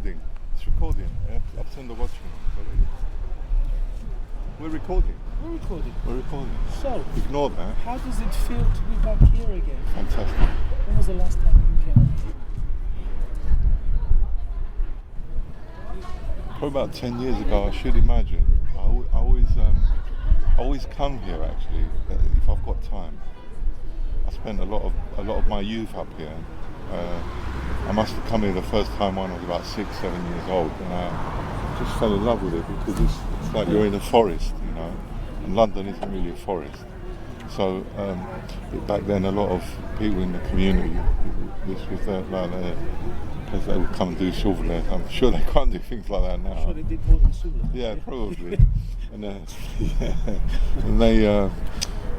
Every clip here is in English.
recording. It's recording. I've turned the watching on. We're recording. We're recording. We're recording. So, ignore that. How does it feel to be back here again? Fantastic. When was the last time you came up here? Probably about 10 years ago, I should imagine. I always come here actually, if I've got time. I spent a lot of my youth up here. I must have come here the first time when I was about 6, 7 years old, and I just fell in love with it because it's like you're in a forest, you know, and London isn't really a forest. So back then, a lot of people in the community, this was because they would come and do Souvla. I'm sure they can't do things like that now. I'm sure they did more than Souvla. Yeah, probably. And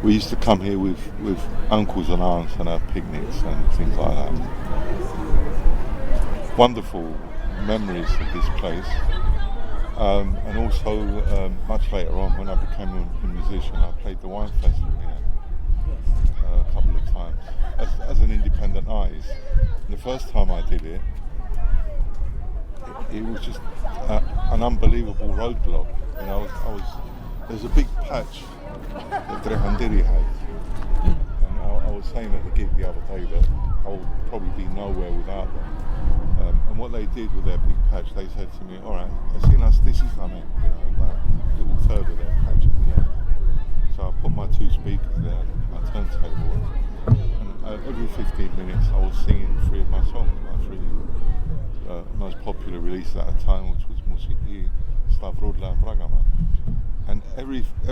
we used to come here with uncles and aunts and have picnics and things like that. Wonderful memories of this place. And also, much later on, when I became a musician, I played the wine festival here a couple of times as an independent artist. And the first time I did it, it was just an unbelievable roadblock. You know, there's a big patch that Drehandiri had, and I was saying at the gig the other day that I would probably be nowhere without them. And what they did with their big patch, they said to me, "All right, as soon as this is coming, you know, that little third of their patch at the end." So I put my 2 speakers there, my turntable, and every 15 minutes I was singing 3 of my songs, my 3 most popular releases at the time, which was Musiki, Stavrodla and Bragama. And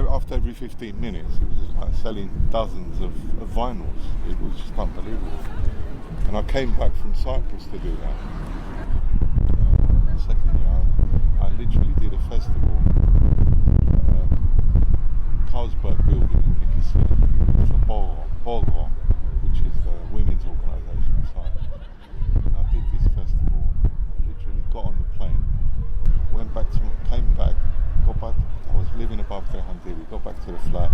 after every 15 minutes, it was just like selling dozens of vinyls. It was just unbelievable. And I came back from Cyprus to do that. The second year, I literally did a festival, Carlsberg building in Nicosia, for Borgo, which is the women's organisation site. And I did this festival. I literally got on the plane, came back, got back. I was living above Drehandiri, got back to the flat,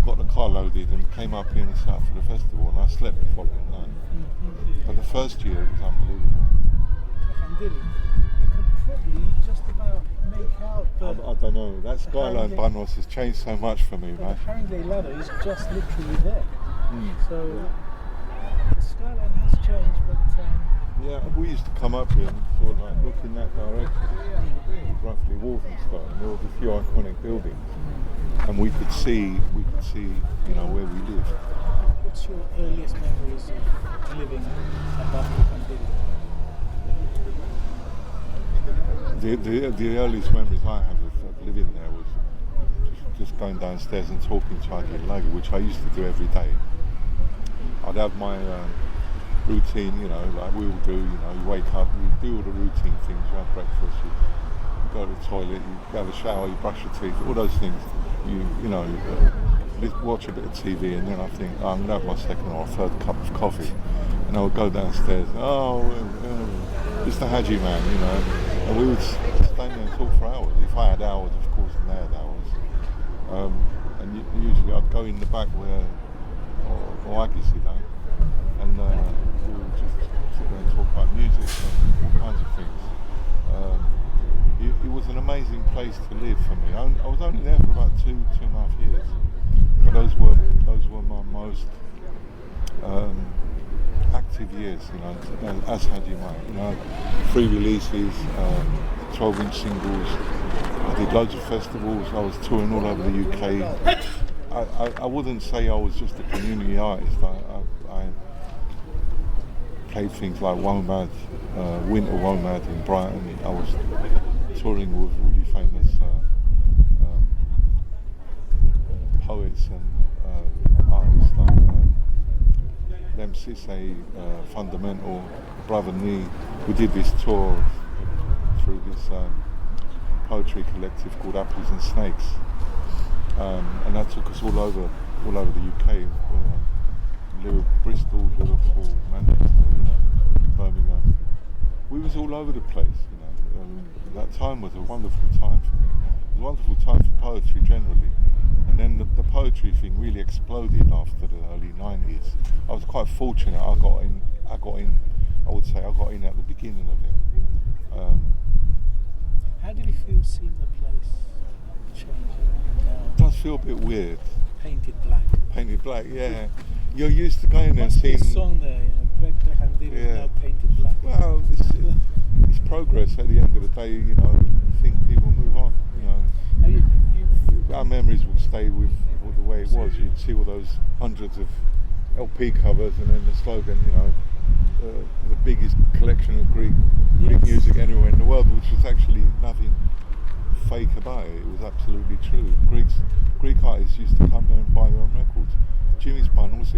got the car loaded and came up here and sat for the festival, and I slept the following night. But the first year it was unbelievable. Drehandiri, you could probably just about make out I don't know, that skyline Panos has changed so much for me, man. The Haringey ladder is just literally there. So the skyline has changed, but yeah, we used to come up here and sort of like look in that direction, roughly Walthamstow, and there was a few iconic buildings, and we could see, you know, where we lived. What's your earliest memories of living above Drehandiri? The earliest memories I have of living there was just going downstairs and talking to Haji Mike, which I used to do every day. I'd have my routine, you know, like we all do, you know, you wake up, you do all the routine things, you have breakfast, you go to the toilet, you have a shower, you brush your teeth, all those things, you know, watch a bit of TV, and then I think, oh, I'm going to have my second or third cup of coffee, and I would go downstairs, it's the Haji man, you know, and we would stand there and talk for hours. If I had hours, of course, and they had hours. And usually I'd go in the back where, or Agis, you know, and we would just sit there and talk about music and all kinds of things. It was an amazing place to live for me. I was only there for about 2.5 years, but those were my most active years, you know, as Haji Mike. You know, 3 releases, 12-inch singles. I did loads of festivals. I was touring all over the UK. I wouldn't say I was just a community artist. I played things like WOMAD, Winter WOMAD in Brighton. I was touring with really famous poets and artists like Lem Sisse, Fundamental, Brother Nee. We did this tour through this poetry collective called Apples and Snakes, and that took us all over the UK. Bristol, Liverpool, Manchester, you know, Birmingham. We was all over the place, you know. That time was a wonderful time for me. It was a wonderful time for poetry generally. And then the poetry thing really exploded after the early 90s. I was quite fortunate. I got in at the beginning of it. feel a bit weird. Painted black. Painted black, yeah. You're used to going there and seeing... What's the song there, you know, Bread Trehandiri is now painted black. Well, it's progress at the end of the day, you know. I think people move on, you know. Our memories will stay with the way it was. You'd see all those hundreds of LP covers and then the slogan, you know, the biggest collection of Greek music anywhere in the world, which was actually nothing fake about it. It was absolutely true. Greek artists used to come there and buy their own records. Jimmy's Panos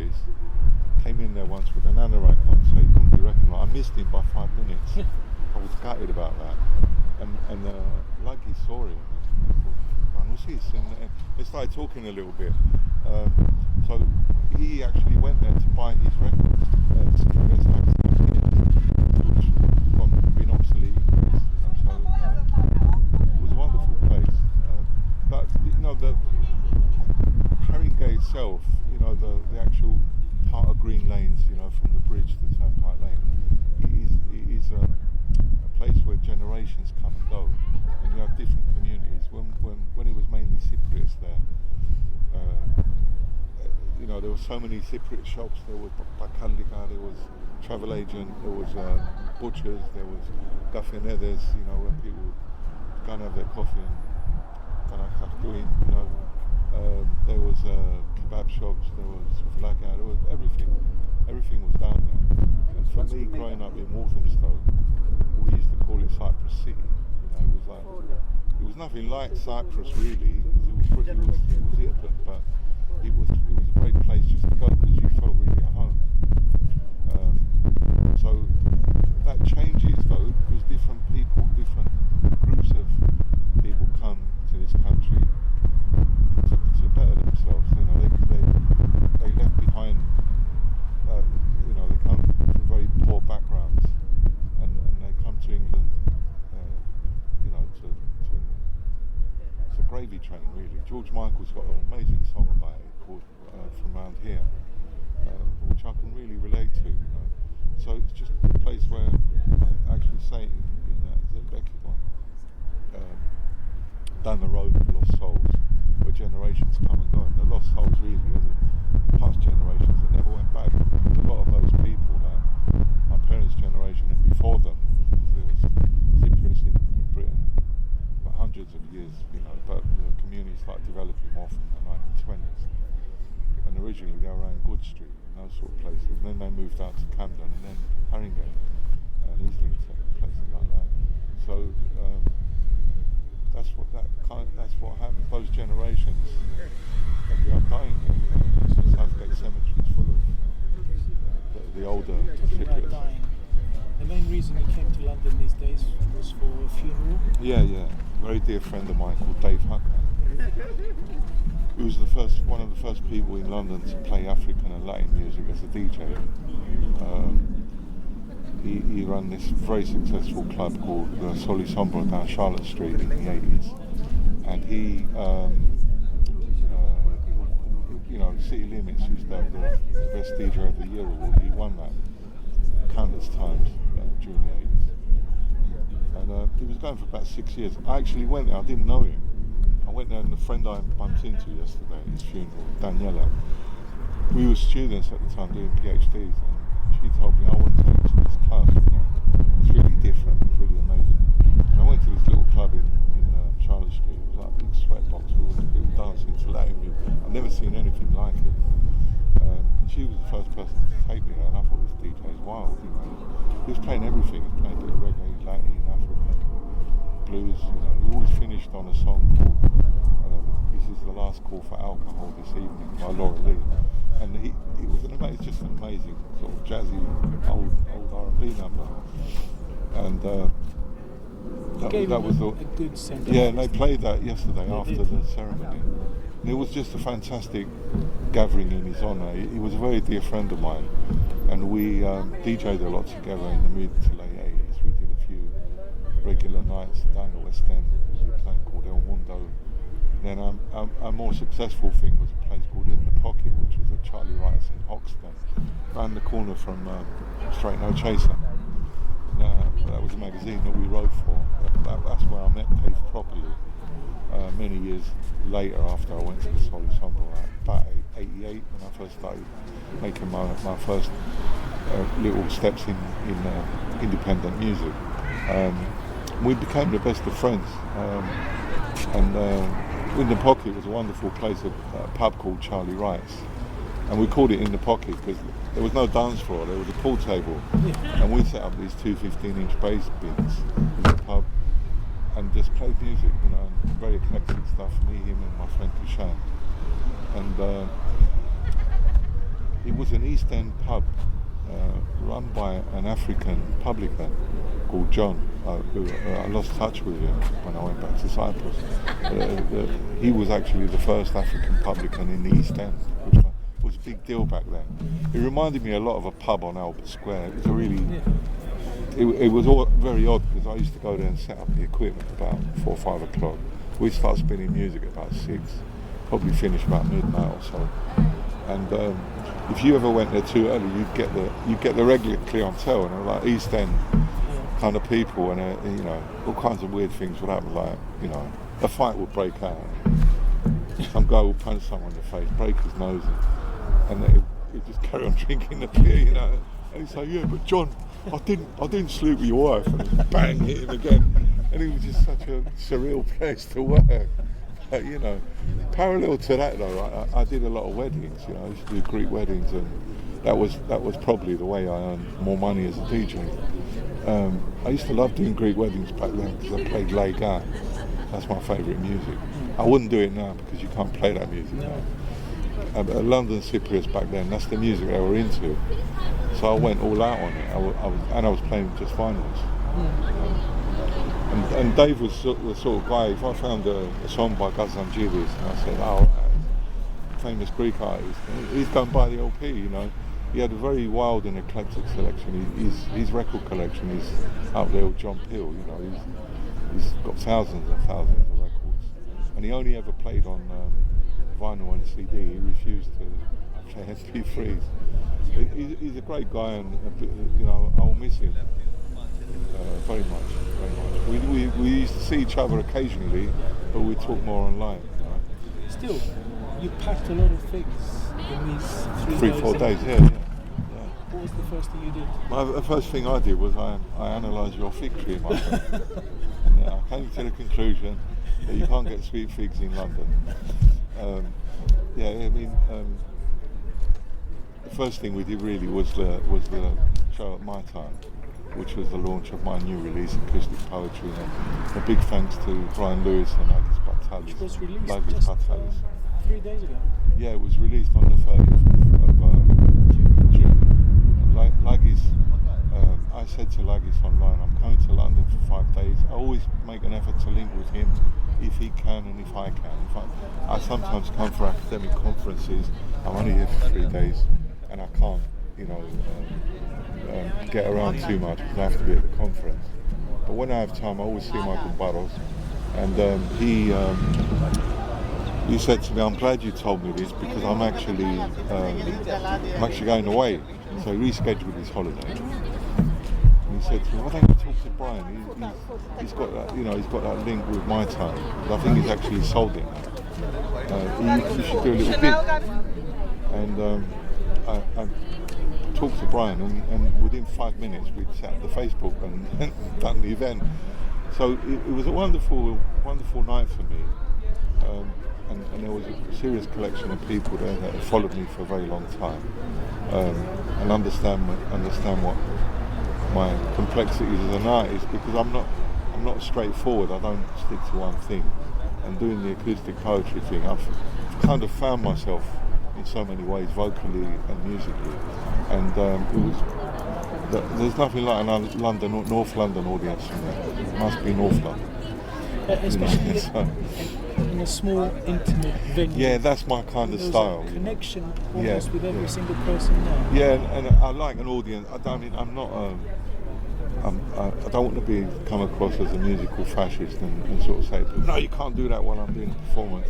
came in there once with an anorak on, so he couldn't be reckoned. I missed him by 5 minutes. I was gutted about that. And like he saw him, and they started talking a little bit. So he actually went there to buy his records, which had been obsolete. So it was a wonderful place. But you know, the Haringey itself, you know, the actual part of Green Lanes, you know, from the bridge to Turnpike Lane, it is a place where generations come and go, and you have different communities. When it was mainly Cypriots there, you know, there were so many Cypriot shops. There was Bakalika, there was travel agent, there was butchers, there was gafinedes, you know, where people would go and have their coffee and kind of doing, you know. There was kebab shops, there was vlaga, there was everything. Everything was down there. And for me, growing up in Walthamstow, we used to call it Cyprus City. You know, it was nothing like Cyprus really. It was England, but it was a great place just to go because you felt really at home. So that changes though, because different people, different groups of people come to this country to better themselves. You know, they left behind. You know, they come from very poor backgrounds, and they come to England. You know, it's a gravy train really. George Michael's got an amazing song about it called From Round Here, which I can really relate to. You know? So it's just a place where I actually say in that Zembeki one, down the road of Lost Souls, where generations come and go, and the Lost Souls really are the past generations that never went back. Because a lot of those people, like my parents' generation and before them, there was Cypriots in Britain for hundreds of years, you know, but the community started developing more from the 1920s. And originally they were around Good Street and those sort of places. And then they moved out to Camden and then Haringey and Islington, places like that. So that's what happened. Those generations ended up dying here. You know? Southgate Cemetery is full of the older Cypriots. Dying. The main reason you came to London these days was for a funeral? Yeah. Very dear friend of mine called Dave Hucker. He was one of the first people in London to play African and Latin music as a DJ. He ran this very successful club called Soli Sombra down Charlotte Street in the 80s. And he, you know, City Limits used to have the best DJ of the year award. He won that countless times during the 80s. And he was going for about 6 years. I actually went there, I didn't know him. I went there and the friend I bumped into yesterday at his funeral, Daniela, we were students at the time doing PhDs, and she told me, I want to take you to this club. You know? It's really different, it's really amazing. And I went to this little club in Charlotte Street. It was like a big sweatbox with all these people dancing to Latin music. I've never seen anything like it. She was the first person to take me there, and I thought this DJ is wild. You know? He was playing everything. He was playing a bit of reggae, Latin, African, blues. You know, he always finished on a song called "This Is the Last Call for Alcohol This Evening" by Laura Lee, and it was just an amazing sort of jazzy old R&B number, and that was a good send-off. Yeah, and they played that yesterday after the ceremony. And it was just a fantastic gathering in his honour. He was a very dear friend of mine, and we DJ'd a lot together in the mid to late 80s. We did a few regular nights down the West End. There was a place called El Mundo. Then our more successful thing was a place called In the Pocket, which was at Charlie Wright's in Hoxton, round the corner from Straight No Chaser. That was a magazine that we wrote for. That's where I met Dave properly. Many years later, after I went to the Soul Ensemble, about 88, when I first started making my first little steps in independent music. We became the best of friends. In the Pocket was a wonderful place, a pub called Charlie Wright's. And we called it In the Pocket because there was no dance floor, there was a pool table. And we set up these two 15-inch bass bins in the pub and just played music, and very eclectic stuff, me, him and my friend Kushan. And it was an East End pub run by an African publican called John, who I lost touch with him when I went back to Cyprus. He was actually the first African publican in the East End, which was a big deal back then. It reminded me a lot of a pub on Albert Square. It was a really, it was all very odd because I used to go there and set up the equipment about 4 or 5 o'clock. We'd start spinning music at about 6, probably finish about midnight or so. And if you ever went there too early, you'd get the regular clientele, and like East End kind of people, and all kinds of weird things would happen. Like a fight would break out. Some guy would punch someone in the face, break his nose, and he'd just carry on drinking the beer, And he'd say, "Yeah, but John, I didn't sleep with your wife," and bang, hit him again. And it was just such a surreal place to work. But, parallel to that though, I did a lot of weddings. I used to do Greek weddings, and that was probably the way I earned more money as a DJ. I used to love doing Greek weddings back then because I played Lega. That's my favourite music. I wouldn't do it now because you can't play that music now. London Cypriots back then, that's the music they were into. So I went all out on it. I was playing just vinyls. And Dave was the sort of guy, if I found a song by Gazangiris and I said, "Oh, famous Greek artist," he's going to buy the LP, He had a very wild and eclectic selection. His record collection is up there with John Peel, He's got thousands and thousands of records. And he only ever played on vinyl and CD. He refused to play MP3s. He's a great guy, and I'll miss him. Very much. We used to see each other occasionally, but we talk more online. Still, you packed a lot of things in these 3-4 days. Yeah. What was the first thing you did? The first thing I did was I analysed your fig tree, my friend. And I came to the conclusion that you can't get sweet figs in London. The first thing we did really was the show at MyTime, which was the launch of my new release, Acoustic Poetry, and a big thanks to Brian Lewis and Lagis Batalis. Which was released just 3 days ago. Yeah, it was released on the 30th of June. And Lagis, I said to Lagis online, I'm coming to London for 5 days. I always make an effort to link with him if he can and if I can. I sometimes come for academic conferences. I'm only here for 3 days, and I can't, get around too much because I have to be at the conference. But when I have time, I always see Michael Barros, and he said to me, "I'm glad you told me this because I'm actually going away." So he rescheduled his holiday, and he said to me, "Why don't you talk to Brian? He's got that, he's got that link with MyTime. I think he's actually sold it now. You should do a little bit." And I talked to Brian, and within 5 minutes we'd set up the Facebook and done the event. So it was a wonderful night for me. And there was a serious collection of people there that had followed me for a very long time, and understand what my complexities as an artist, because I'm not straightforward. I don't stick to one thing. And doing the acoustic poetry thing, I've kind of found myself in so many ways, vocally and musically. And there's nothing like a North London audience from there. It must be North London. Especially in a small, intimate venue. Yeah, that's my kind of style. A connection almost with every single person there. Yeah, and I like an audience. I don't want to come across as a musical fascist and sort of say, "No, you can't do that while I'm doing a performance."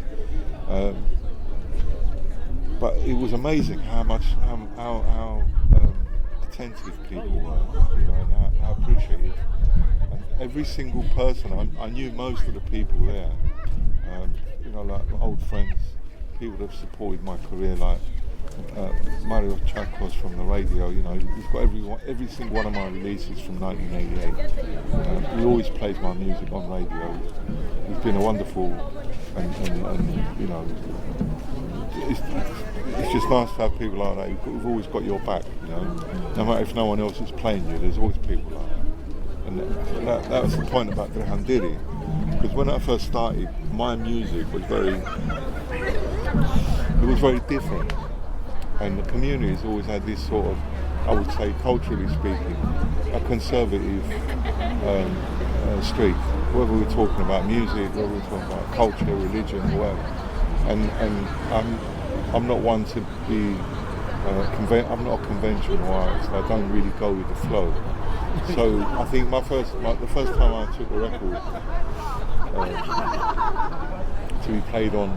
But it was amazing how attentive people were, you know, and how appreciative. And every single person, I knew most of the people there, you know, like old friends, people that have supported my career, like Mario Chacos from the radio. You know, he's got every single one of my releases from 1988. He always plays my music on radio. He's been a wonderful, and you know, it's just nice to have people like that who've always got your back. You know, no matter if no one else is playing you, there's always people like that. And that was the point about Drehandiri, because when I first started, my music was very different, and the community's always had this sort of, I would say, culturally speaking, a conservative streak, whether we're talking about music, whether we're talking about culture, religion, whatever. And I'm not one to be I'm not a conventional artist. I don't really go with the flow. So I think the first time I took a record to be played on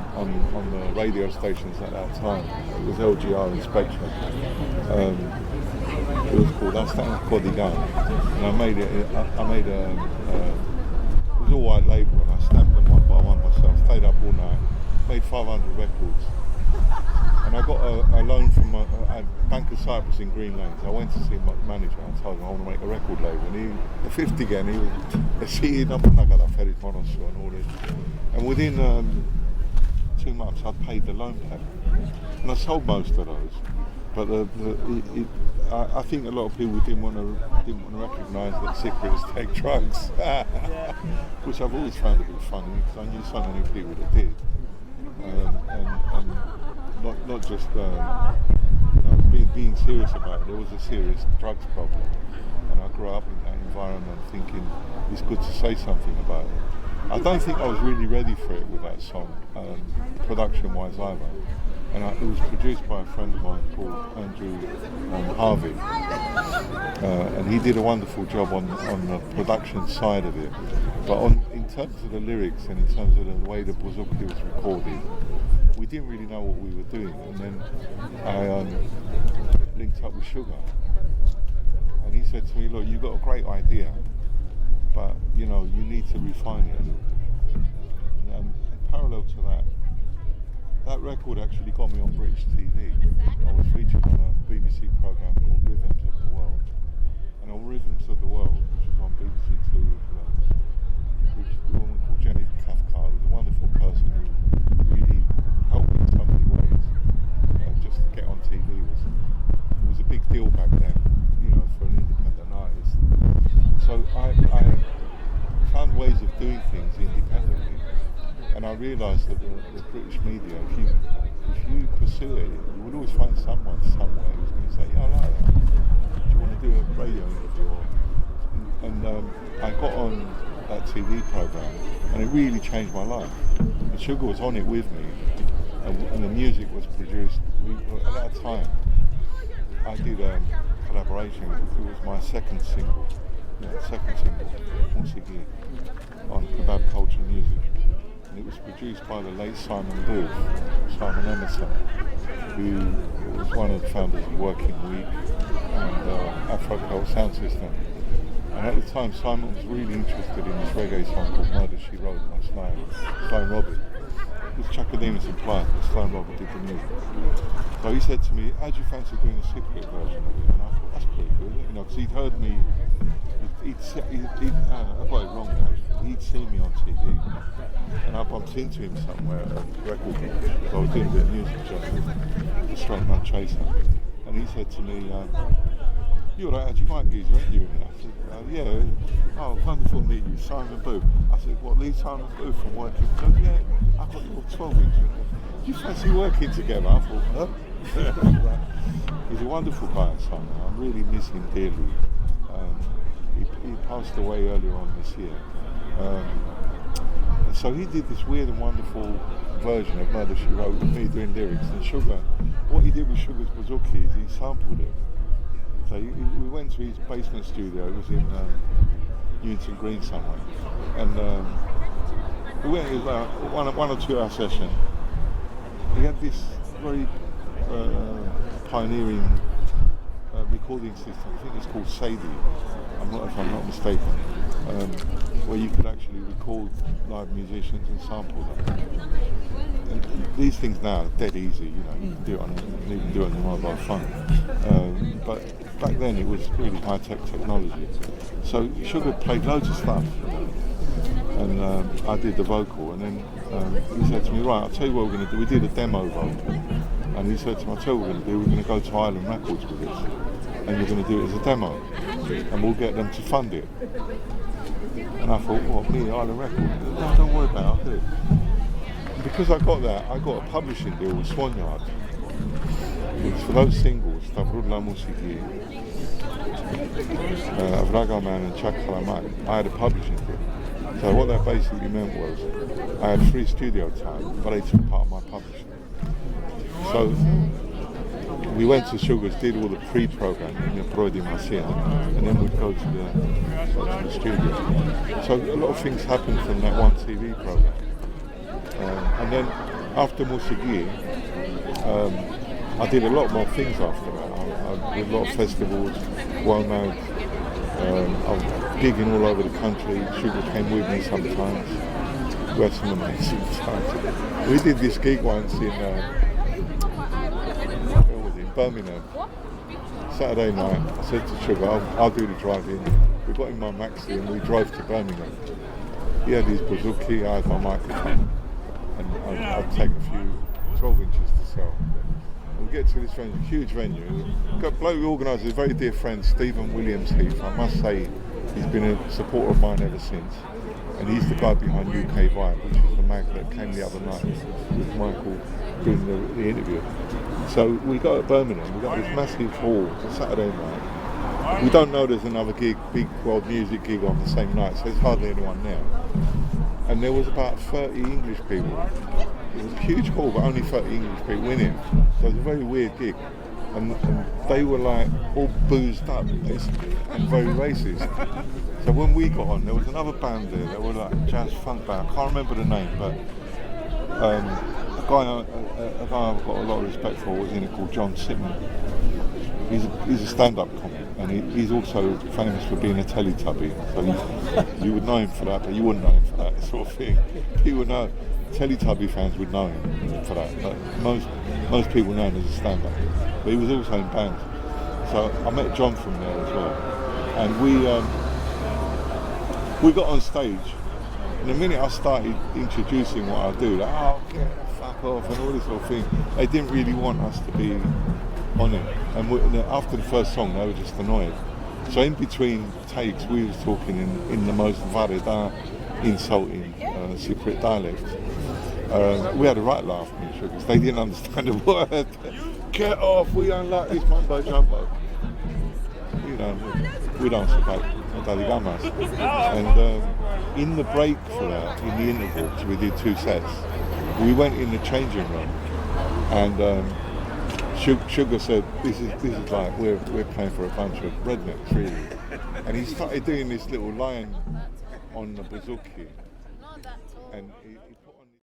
the radio stations at that time, it was LGR Inspection. It was called Asta Codigan, and I made it. It was all white label, and I stamped them one by one myself. Stayed up all night, made 500 records. And I got a loan from Bank of Cyprus in Green Lanes. I went to see my manager. I told him I want to make a record label. And the 50 again, he was and all this. And within 2 months, I'd paid the loan back. And I sold most of those. But I think a lot of people didn't want to recognise that cigarettes take drugs, which I've always found a bit funny because I knew so many people that did. And not just you know, being serious about it. There was a serious drugs problem, and I grew up in that environment thinking it's good to say something about it. I don't think I was really ready for it with that song, production-wise either. And it was produced by a friend of mine called Andrew Harvey, and he did a wonderful job on the production side of it. But in terms of the lyrics and in terms of the way the bouzouki was recorded, we didn't really know what we were doing. And then I linked up with Sugar, and he said to me, "Look, you've got a great idea, but you know you need to refine it a little bit." And parallel to that record actually got me on British TV. I was featured on a BBC programme called Rhythms of the World. And on Rhythms of the World, which was on BBC Two, with a woman called Jenny Kafka, who was a wonderful person who really helped me in so many ways. Just to get on TV was a big deal back then, you know, for an independent artist. So I found ways of doing things independently. And I realised that the British media, if you pursue it, you would always find someone somewhere who's going to say, "Yeah, I like that. Do you want to do a radio interview?" And I got on that TV programme, and it really changed my life. And Sugar was on it with me, and the music was produced. At that time, I did a collaboration. It was my second single, Musiki, on Kebab Culture Music. And it was produced by the late Simon Emerson, who was one of the founders of Working Week and Afro Cult Sound System. And at the time, Simon was really interested in this reggae song called Murder She Wrote by Sloan Robbie. It was Chakademus and Pliant, but Sloan Robbie did the music. So he said to me, "How do you fancy doing a Cypriot version of it?" And I thought, that's pretty good, you know, because he'd heard me, I got it wrong actually, he'd seen me on TV. And I bumped into him somewhere at a record company because I was doing a bit of music just the Straight Man Chaser. And he said to me, "You're that Haji Mike geezer, aren't you?" And I said, "Yeah, oh, wonderful to meet you, Simon Booth." I said, "What, Lee Simon Booth from Working?" He goes, "Yeah, I've got your 12 inch. Do you fancy working together?" I thought, huh? He's a wonderful guy, Simon. I really miss him dearly. He passed away earlier on this year. So he did this weird and wonderful version of Murder She Wrote with me doing lyrics. And Sugar, what he did with Sugar's bouzouki is he sampled it. So we went to his basement studio. It was in Newton Green somewhere. And we went, it was like one or 2 hour session. He had this very pioneering recording system. I think it's called Sadie. If I'm not mistaken, where you could actually record live musicians and sample them. And these things now are dead easy. You can do it on you can even do it on your mobile phone. But back then it was really high-tech technology. So Sugar played loads of stuff, and I did the vocal, and then he said to me, right, I'll tell you what we're going to do. We did a demo vocal, and he said to me, I'll tell you what we're going to do. We're going to go to Island Records with this, and you're going to do it as a demo, and we'll get them to fund it. And I thought, what, me, Island Records? No, don't worry about it, I'll do it. And because I got that, I got a publishing deal with Swan-Yard. It's for those singles, Stavroudla Musiki, Vragoman and Chakalamak. I had a publishing deal. So what that basically meant was I had free studio time, but they took part of my publishing. So we went to Sugar's, did all the pre-programming, the Prodi Marcia, and then we'd go to the studio. So a lot of things happened from that one TV program. And then after Musiki, I did a lot more things after that. I did a lot of festivals, WOMAD. I was gigging all over the country. Sugar came with me sometimes. We had some amazing times. We did this gig once in Birmingham. Saturday night, I said to Sugar, I'll do the driving. We got in my maxi and we drove to Birmingham. He had his bouzouki, I had my microphone, and I'd take a few 12 inches to sell. And we get to this venue, huge venue. Got bloke we organised with a very dear friend, Stephen Williams Heath. I must say, he's been a supporter of mine ever since. And he's the guy behind UK Vibe, which is the mag that came the other night with Michael doing the interview. So we go to Birmingham, we got this massive hall, it's a Saturday night. We don't know there's another gig, big world music gig on the same night, so there's hardly anyone there. And there was about 30 English people. It was a huge hall, but only 30 English people in it. So it was a very weird gig. And they were like all boozed up, basically, and very racist. So when we got on, there was another band there, they were like jazz funk band, I can't remember the name, but a guy I've got a lot of respect for was in it called John Sitman. He's a stand-up comic, and he's also famous for being a Teletubby. So you would know him for that, but you wouldn't know him for that sort of thing. People know, Teletubby fans would know him for that, but most people know him as a stand-up. But he was also in bands. So I met John from there as well, and we got on stage. And the minute I started introducing what I do, like, oh, get the fuck off and all this sort of thing, they didn't really want us to be on it. And after the first song, they were just annoyed. So in between takes, we was talking in the most Vareda, insulting Cypriot dialect. We had a right laugh, me and Sugars. They didn't understand the word. Get off, we don't like this mumbo jumbo. You know, we don't support Daligamas. And in the break for that, in the intervals, we did 2 sets. We went in the changing room, and Sugar said, "This is like we're playing for a bunch of rednecks, really." And he started doing this little line on the bouzouki, and he